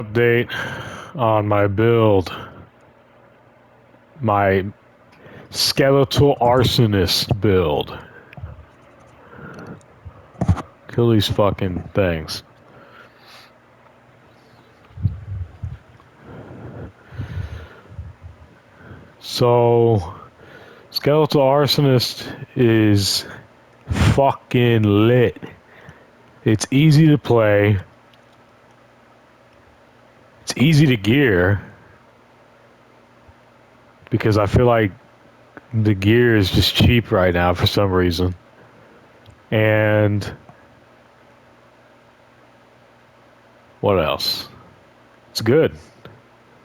Update on my build. My Skeletal Arsonist build. Kill these fucking things. So, Skeletal Arsonist is fucking lit. It's easy to play. It's easy to gear. Because I feel like the gear is just cheap right now for some reason. And what else? It's good.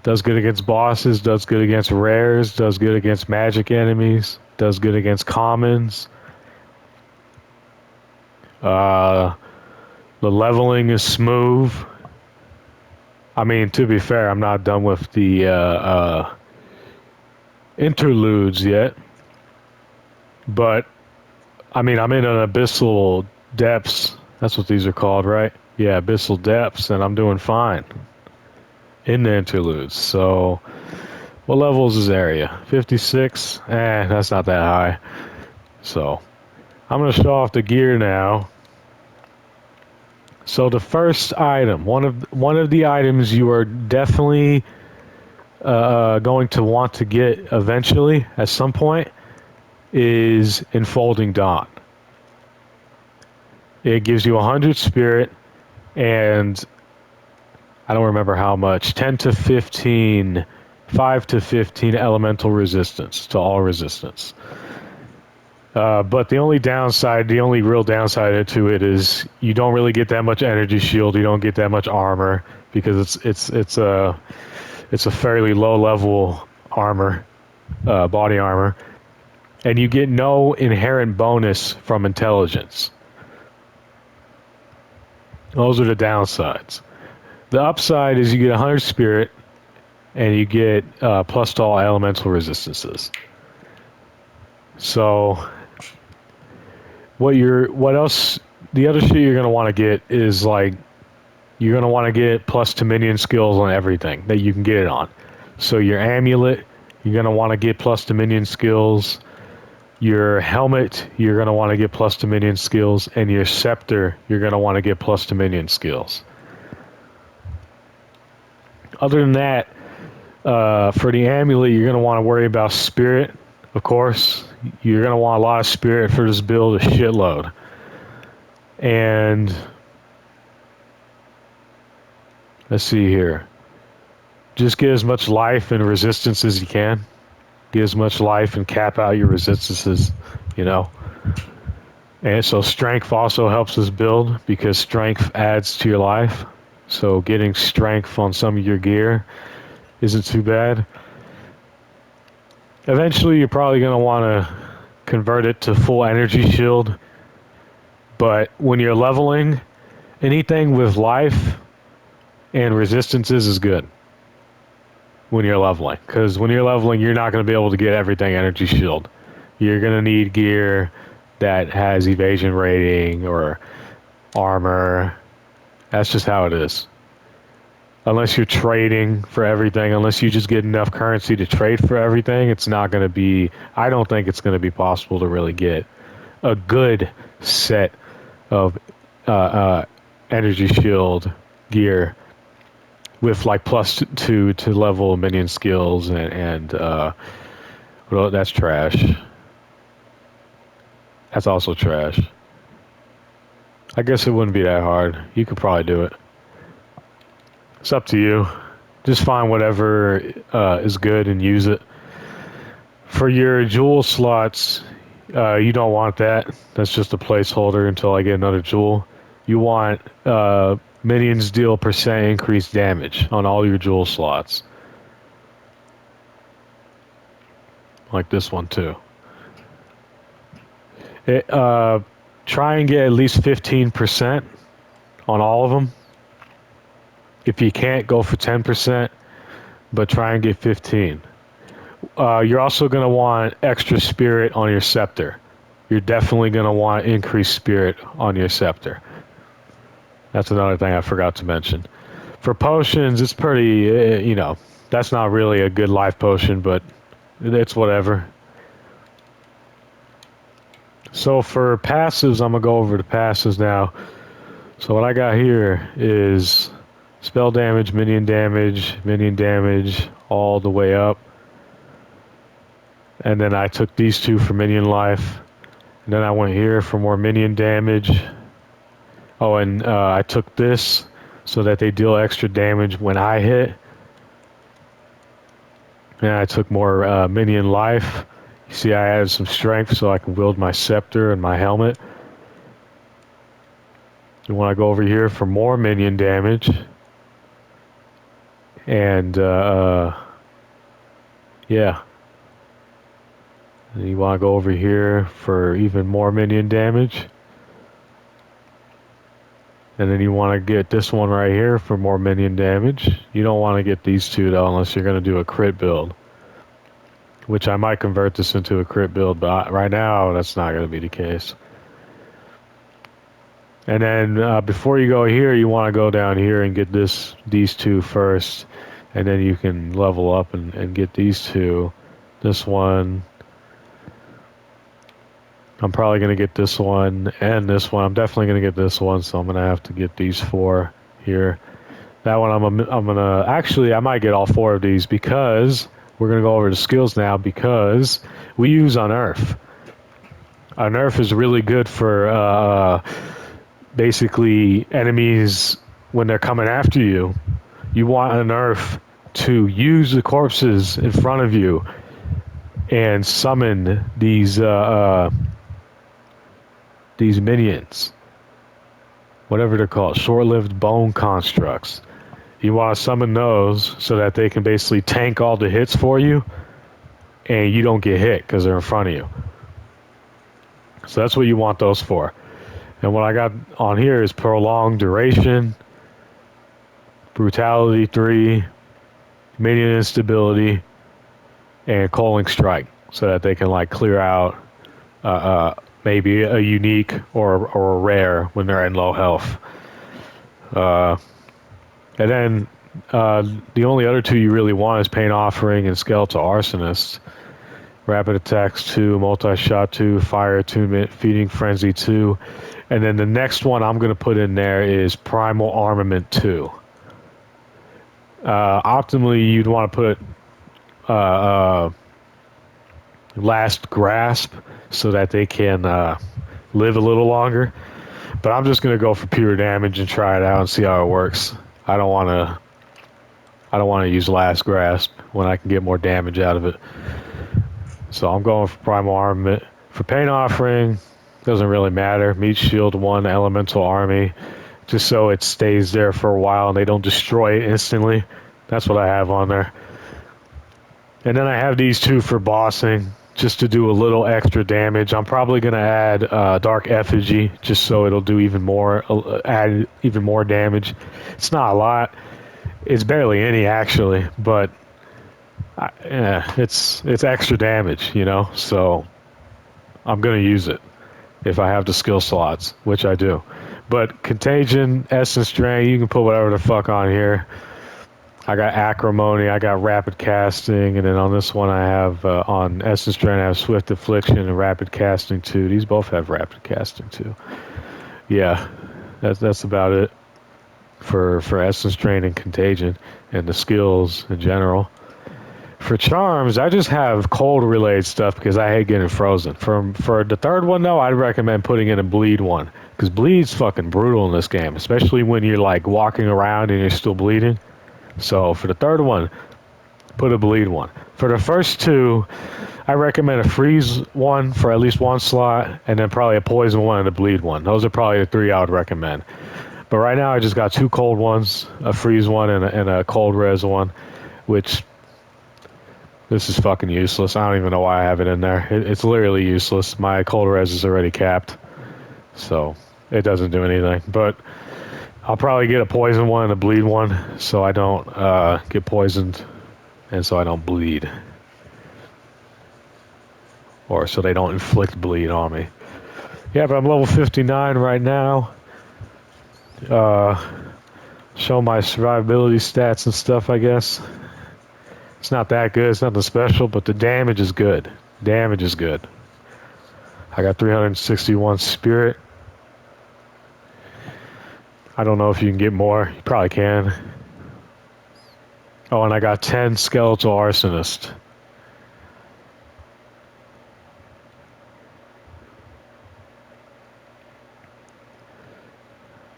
Does good against bosses, does good against rares, does good against magic enemies, does good against commons. The leveling is smooth. I mean, to be fair, I'm not done with the interludes yet. But, I mean, I'm in an Abyssal depths. That's what these are called, right? Yeah, Abyssal depths, and I'm doing fine in the interludes. So, what level is this area? 56? That's not that high. So, I'm going to show off the gear now. So the first item, one of the items you are definitely going to want to get eventually at some point is Enfolding Dawn. It gives you 100 spirit and I don't remember how much, 10 to 15, 5 to 15 elemental resistance to all resistance. But the only real downside to it is you don't really get that much energy shield. You don't get that much armor because it's a fairly low level armor, body armor, and you get no inherent bonus from intelligence. Those are the downsides. The upside is you get 100 spirit, and you get plus to all elemental resistances. So what else? The other shit you're gonna want to get is like you're gonna want to get plus to minion skills on everything that you can get it on. So your amulet, you're gonna want to get plus to minion skills. Your helmet, you're gonna want to get plus to minion skills, and your scepter, you're gonna want to get plus to minion skills. Other than that, for the amulet, you're gonna want to worry about spirit. Of course, you're gonna want a lot of spirit for this build, a shitload. And let's see here. Just get as much life and resistance as you can. Get as much life and cap out your resistances, you know. And so strength also helps us build because strength adds to your life. So getting strength on some of your gear isn't too bad. Eventually you're probably going to want to convert it to full energy shield. But when you're leveling, anything with life and resistances is good when you're leveling. Because when you're leveling, you're not going to be able to get everything energy shield. You're going to need gear that has evasion rating or armor. That's just how it is. Unless you're trading for everything, unless you just get enough currency to trade for everything, it's not going to be, I don't think it's going to be possible to really get a good set of energy shield gear with like plus two to level minion skills and well, that's trash. That's also trash. I guess it wouldn't be that hard. You could probably do it. It's up to you. Just find whatever is good and use it. For your jewel slots, you don't want that. That's just a placeholder until I get another jewel. You want minions deal percent increased damage on all your jewel slots. Like this one too. Try and get at least 15% on all of them. If you can't, go for 10%, but try and get 15. You're also going to want extra spirit on your scepter. You're definitely going to want increased spirit on your scepter. That's another thing I forgot to mention. For potions, it's pretty, that's not really a good life potion, but it's whatever. So for passives, I'm going to go over the passives now. So what I got here is spell damage, minion damage, all the way up. And then I took these two for minion life. And then I went here for more minion damage. Oh, and I took this so that they deal extra damage when I hit. And I took more minion life. You see I added some strength so I can wield my scepter and my helmet. You want to go over here for more minion damage. And yeah. And you want to go over here for even more minion damage. And then you want to get this one right here for more minion damage. You don't want to get these two though unless you're going to do a crit build. Which I might convert this into a crit build, but right now that's not going to be the case. And then before you go here, you want to go down here and get these two first. And then you can level up and get these two. This one. I'm probably going to get this one and this one. I'm definitely going to get this one, so I'm going to have to get these four here. That one I'm going to... Actually, I might get all four of these because... We're going to go over the skills now because we use Unearth. Unearth is really good for basically enemies when they're coming after you. You want Unearth to use the corpses in front of you and summon these minions. Whatever they're called, short-lived bone constructs. You want to summon those so that they can basically tank all the hits for you and you don't get hit because they're in front of you. So that's what you want those for. And what I got on here is prolonged duration, brutality 3, minion instability, and calling strike so that they can like clear out maybe a unique or a rare when they're in low health. And then the only other two you really want is Pain Offering and Skeletal Arsonist. Rapid Attacks 2, Multi-Shot 2, Fire Attunement, Feeding Frenzy 2. And then the next one I'm going to put in there is Primal Armament 2. Optimally, you'd want to put Last Grasp so that they can live a little longer. But I'm just going to go for pure damage and try it out and see how it works. I don't want to use Last Grasp when I can get more damage out of it. So I'm going for Primal Armament. For Pain Offering, doesn't really matter. Meat Shield 1, Elemental Army. Just so it stays there for a while and they don't destroy it instantly. That's what I have on there. And then I have these two for bossing, just to do a little extra damage. I'm probably going to add Dark Effigy, just so it'll do even more, add even more damage. It's not a lot. It's barely any, actually, but it's extra damage, so I'm going to use it if I have the skill slots, which I do. But Contagion, Essence Drain, you can put whatever the fuck on here. I got Acrimony, I got Rapid Casting, and then on this one I have, on Essence Drain, I have Swift Affliction and Rapid Casting too. These both have Rapid Casting too. Yeah, that's about it for Essence Drain and Contagion and the skills in general. For charms, I just have cold-related stuff because I hate getting frozen. For the third one, though, I'd recommend putting in a bleed one. Because bleed's fucking brutal in this game, especially when you're, like, walking around and you're still bleeding. So, for the third one, put a bleed one. For the first two, I recommend a freeze one for at least one slot, and then probably a poison one and a bleed one. Those are probably the three I would recommend. But right now, I just got two cold ones, a freeze one, and a cold res one, which... This is fucking useless. I don't even know why I have it in there. It's literally useless. My cold res is already capped. So, it doesn't do anything. But, I'll probably get a poison one and a bleed one. So I don't get poisoned. And so I don't bleed. Or so they don't inflict bleed on me. Yeah, but I'm level 59 right now. show my survivability stats and stuff, I guess. It's not that good. It's nothing special, but the damage is good. Damage is good. I got 361 spirit. I don't know if you can get more. You probably can. Oh, and I got 10 Skeletal Arsonist.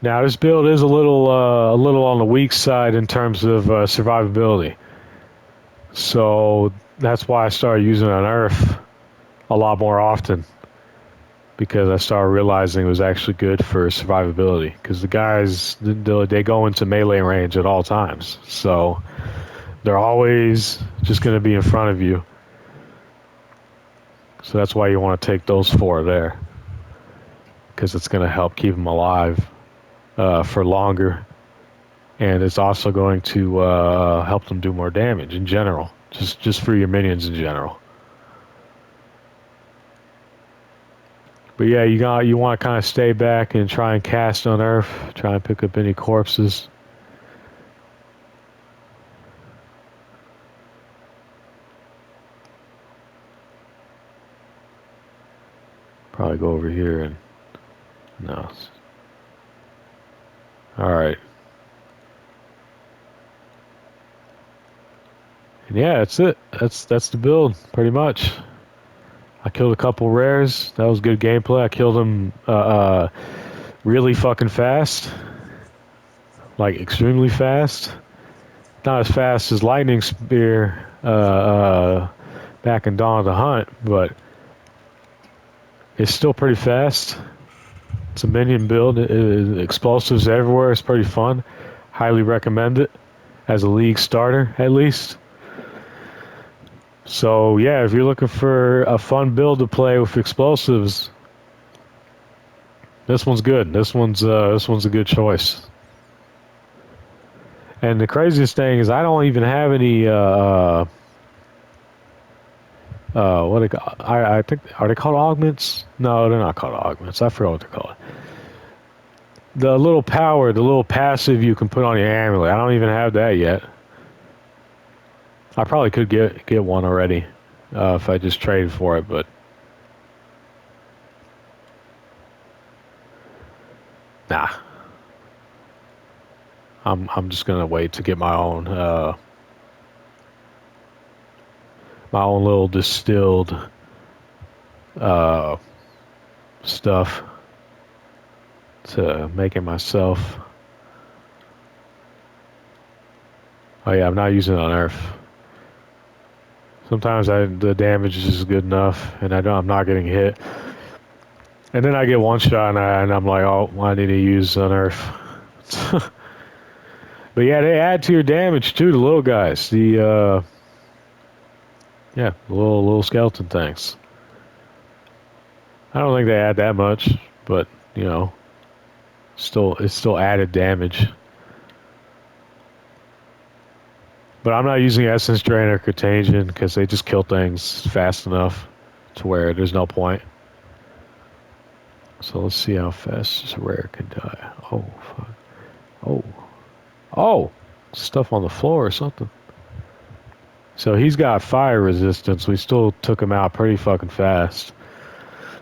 Now this build is a little on the weak side in terms of survivability. So that's why I started using it on Earth a lot more often, because I started realizing it was actually good for survivability, because the guys, they go into melee range at all times, so they're always just going to be in front of you. So that's why you want to take those 4 there, because it's going to help keep them alive for longer, and it's also going to help them do more damage in general, just for your minions in general. But yeah, you want to kind of stay back and try and cast on Earth, try and pick up any corpses. Probably go over here and no. All right. And yeah, that's it. That's the build pretty much. I killed a couple rares. That was good gameplay. I killed them really fucking fast, like extremely fast. Not as fast as Lightning Spear back in Dawn of the Hunt, but it's still pretty fast. It's a minion build. Explosives everywhere. It's pretty fun. Highly recommend it as a league starter, at least. So yeah, if you're looking for a fun build to play with explosives, this one's good. This one's a good choice. And the craziest thing is I don't even have any what they call, I think, are they called augments? No, they're not called augments. I forgot what they're called. The little power, the little passive you can put on your amulet. I don't even have that yet. I probably could get one already if I just traded for it, but nah. I'm just gonna wait to get my own little distilled stuff to make it myself. Oh yeah, I'm not using it on Earth. Sometimes the damage is just good enough, and I'm not getting hit. And then I get one shot, and I'm like, oh, I need to use on Earth. But yeah, they add to your damage too, the little guys. The little skeleton things. I don't think they add that much, but you know, it's still added damage. But I'm not using Essence Drain or Contagion because they just kill things fast enough to where there's no point. So let's see how fast this rare can die. Oh, fuck. Oh, stuff on the floor or something. So he's got fire resistance. We still took him out pretty fucking fast.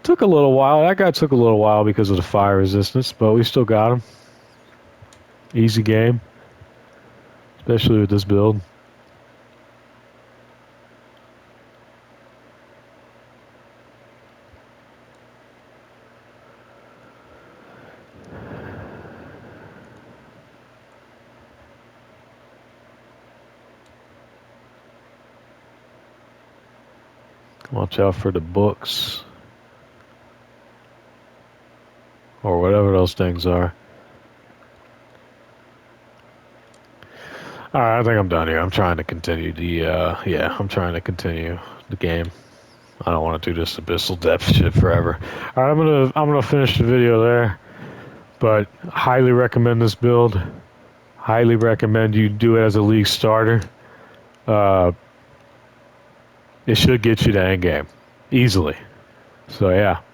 Took a little while. That guy took a little while because of the fire resistance, but we still got him. Easy game, especially with this build. Watch out for the books. Or whatever those things are. Alright, I think I'm done here. I'm trying to continue I'm trying to continue the game. I don't want to do this Abyssal depth shit forever. Alright, I'm gonna finish the video there. But highly recommend this build. Highly recommend you do it as a league starter. It should get you to endgame easily. So yeah.